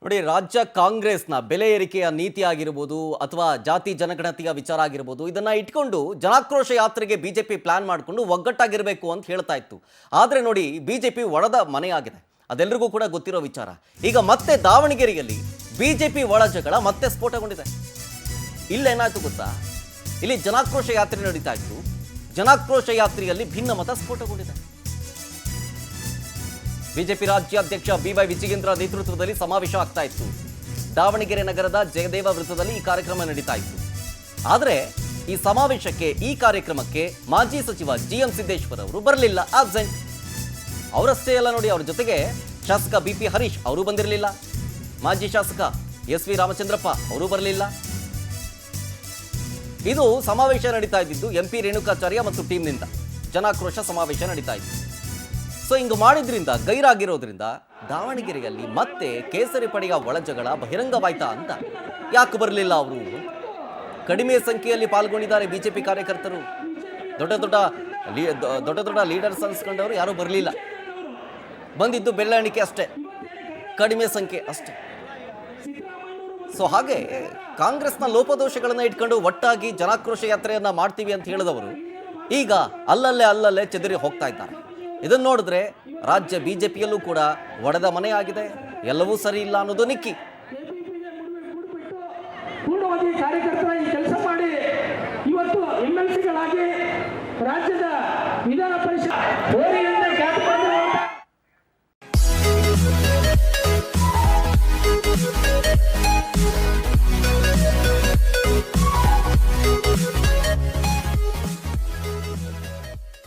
ನೋಡಿ, ರಾಜ್ಯ ಕಾಂಗ್ರೆಸ್ನ ಬೆಲೆ ಏರಿಕೆಯ ನೀತಿ ಆಗಿರ್ಬೋದು ಅಥವಾ ಜಾತಿ ಜನಗಣತಿಯ ವಿಚಾರ ಆಗಿರ್ಬೋದು, ಇದನ್ನ ಇಟ್ಕೊಂಡು ಜನಾಕ್ರೋಶ ಯಾತ್ರೆಗೆ ಬಿಜೆಪಿ ಪ್ಲಾನ್ ಮಾಡಿಕೊಂಡು ಒಗ್ಗಟ್ಟಾಗಿರಬೇಕು ಅಂತ ಹೇಳ್ತಾ ಇತ್ತು. ಆದರೆ ನೋಡಿ, ಬಿಜೆಪಿ ಒಳದ ಮನೆಯಾಗಿದೆ, ಅದೆಲ್ಲರಿಗೂ ಕೂಡ ಗೊತ್ತಿರೋ ವಿಚಾರ. ಈಗ ಮತ್ತೆ ದಾವಣಗೆರೆಯಲ್ಲಿ ಬಿಜೆಪಿ ಒಳ ಜಗಳ ಮತ್ತೆ ಸ್ಫೋಟಗೊಂಡಿದೆ. ಇಲ್ಲೇನಾಯ್ತು ಗೊತ್ತಾ? ಇಲ್ಲಿ ಜನಾಕ್ರೋಶ ಯಾತ್ರೆ ನಡೀತಾ ಇತ್ತು. ಜನಾಕ್ರೋಶ ಯಾತ್ರೆಯಲ್ಲಿ ಭಿನ್ನಮತ ಸ್ಫೋಟಗೊಂಡಿದೆ. ಬಿಜೆಪಿ ರಾಜ್ಯಾಧ್ಯಕ್ಷ ಬಿವೈ ವಿಜಯೇಂದ್ರ ನೇತೃತ್ವದಲ್ಲಿ ಸಮಾವೇಶ ಆಗ್ತಾ ಇತ್ತು. ದಾವಣಗೆರೆ ನಗರದ ಜಯದೇವ ವೃತ್ತದಲ್ಲಿ ಈ ಕಾರ್ಯಕ್ರಮ ನಡೀತಾ ಇತ್ತು. ಆದರೆ ಈ ಸಮಾವೇಶಕ್ಕೆ, ಈ ಕಾರ್ಯಕ್ರಮಕ್ಕೆ ಮಾಜಿ ಸಚಿವ ಜಿಎಂ ಸಿದ್ದೇಶ್ವರ್ ಅವರು ಬರಲಿಲ್ಲ, ಆಬ್ಸೆಂಟ್. ಅವರಷ್ಟೇ ಅಲ್ಲ ನೋಡಿ, ಅವರ ಜೊತೆಗೆ ಶಾಸಕ ಬಿಪಿ ಹರೀಶ್ ಅವರು ಬಂದಿರಲಿಲ್ಲ, ಮಾಜಿ ಶಾಸಕ ಎಸ್ ವಿ ರಾಮಚಂದ್ರಪ್ಪ ಅವರು ಬರಲಿಲ್ಲ. ಇದು ಸಮಾವೇಶ ನಡೀತಾ ಇದ್ದಿದ್ದು ಎಂಪಿ ರೇಣುಕಾಚಾರ್ಯ ಮತ್ತು ಟೀಮ್ನಿಂದ ಜನಾಕ್ರೋಶ ಸಮಾವೇಶ ನಡೀತಾ ಇತ್ತು. ಸೊ ಹಿಂಗೆ ಮಾಡಿದ್ರಿಂದ, ಗೈರಾಗಿರೋದ್ರಿಂದ ದಾವಣಗೆರೆಯಲ್ಲಿ ಮತ್ತೆ ಕೇಸರಿ ಪಡೆಯ ಒಳಜಗಳ ಬಹಿರಂಗವಾಯ್ತಾ ಅಂತ. ಯಾಕೆ ಬರಲಿಲ್ಲ ಅವರು? ಕಡಿಮೆ ಸಂಖ್ಯೆಯಲ್ಲಿ ಪಾಲ್ಗೊಂಡಿದ್ದಾರೆ ಬಿಜೆಪಿ ಕಾರ್ಯಕರ್ತರು. ದೊಡ್ಡ ದೊಡ್ಡ ಲೀಡರ್ಸ್ ಅನ್ಸ್ಕೊಂಡವರು ಯಾರೂ ಬರಲಿಲ್ಲ. ಬಂದಿದ್ದು ಬೆಳ್ಳಣಿಕೆ ಅಷ್ಟೇ, ಕಡಿಮೆ ಸಂಖ್ಯೆ ಅಷ್ಟೇ. ಸೊ ಹಾಗೆ ಕಾಂಗ್ರೆಸ್ನ ಲೋಪದೋಷಗಳನ್ನು ಇಟ್ಕೊಂಡು ಒಟ್ಟಾಗಿ ಜನಾಕ್ರೋಶ ಯಾತ್ರೆಯನ್ನ ಮಾಡ್ತೀವಿ ಅಂತ ಹೇಳಿದವರು ಈಗ ಅಲ್ಲಲ್ಲೇ ಚೆದರಿ ಹೋಗ್ತಾ ಇದ್ದಾರೆ. ಇದನ್ನು ನೋಡಿದ್ರೆ ರಾಜ್ಯ ಬಿಜೆಪಿಯಲ್ಲೂ ಕೂಡ ಒಡೆದ ಮನೆಯಾಗಿದೆ, ಎಲ್ಲವೂ ಸರಿ ಇಲ್ಲ ಅನ್ನೋದು ನಿಕ್ಕಿ. ಪೂರ್ಣವಾಗಿ ಕಾರ್ಯಕರ್ತರ ಈ